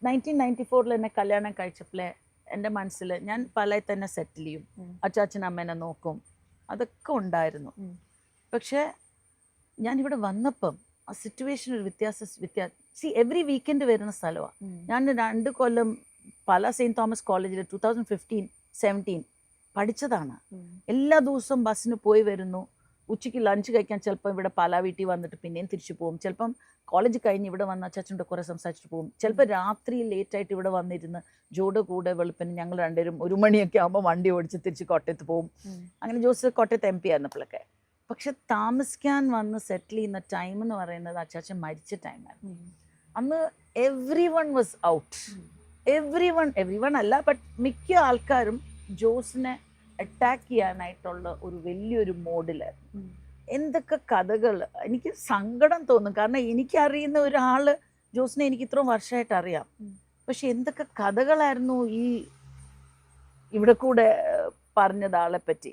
1994 എന്നെ കല്യാണം കഴിച്ചപ്പോഴേ എൻ്റെ മനസ്സിൽ ഞാൻ പാലായിൽ തന്നെ സെറ്റിൽ ചെയ്യും, അച്ചാച്ചൻ അമ്മേനെ നോക്കും, അതൊക്കെ ഉണ്ടായിരുന്നു. പക്ഷേ ഞാനിവിടെ വന്നപ്പം ആ സിറ്റുവേഷൻ ഒരു എവറി വീക്കെൻഡ് വരുന്ന സ്ഥലമാണ്. ഞാൻ 2 കൊല്ലം പാലാ സെയിൻറ്റ് തോമസ് കോളേജിൽ 2015-17 പഠിച്ചതാണ്. എല്ലാ ദിവസവും ബസ്സിന് പോയി വരുന്നു. ഉച്ചയ്ക്ക് ലഞ്ച് കഴിക്കാൻ ചിലപ്പോൾ ഇവിടെ പാലാ വീട്ടിൽ വന്നിട്ട് പിന്നെയും തിരിച്ചു പോകും. ചിലപ്പം കോളേജ് കഴിഞ്ഞ് ഇവിടെ വന്ന് അച്ചാച്ചൻ്റെ കുറേ സംസാരിച്ചിട്ട് പോകും. ചിലപ്പോൾ രാത്രി ലേറ്റായിട്ട് ഇവിടെ വന്നിരുന്ന് ജോയുടെ കൂടെ വെളുപ്പിന് ഞങ്ങൾ രണ്ടുപേരും 1 മണിയൊക്കെ ആകുമ്പോൾ വണ്ടി ഓടിച്ച് തിരിച്ച് കോട്ടയത്ത് പോകും. അങ്ങനെ ജോസ് കോട്ടയത്ത് MP ആയിരുന്നപ്പോഴൊക്കെ. പക്ഷെ താമസിക്കാൻ വന്ന് സെറ്റിൽ ചെയ്യുന്ന ടൈം എന്ന് പറയുന്നത് അച്ചാച്ചൻ മരിച്ച ടൈമായിരുന്നു. അന്ന് every one was out. Every one അല്ല, ബട്ട് മിക്ക ആൾക്കാരും ജോസിനെ അറ്റാക്ക് ചെയ്യാനായിട്ടുള്ള ഒരു വലിയൊരു മോഡിലായിരുന്നു. എന്തൊക്കെ കഥകൾ, എനിക്ക് സങ്കടം തോന്നും. കാരണം എനിക്കറിയുന്ന ഒരാൾ ജോസിനെ എനിക്ക് ഇത്രയും വർഷമായിട്ട് അറിയാം. പക്ഷെ എന്തൊക്കെ കഥകളായിരുന്നു ഈ ഇവിടെ കൂടെ പറഞ്ഞത് ആളെ പറ്റി.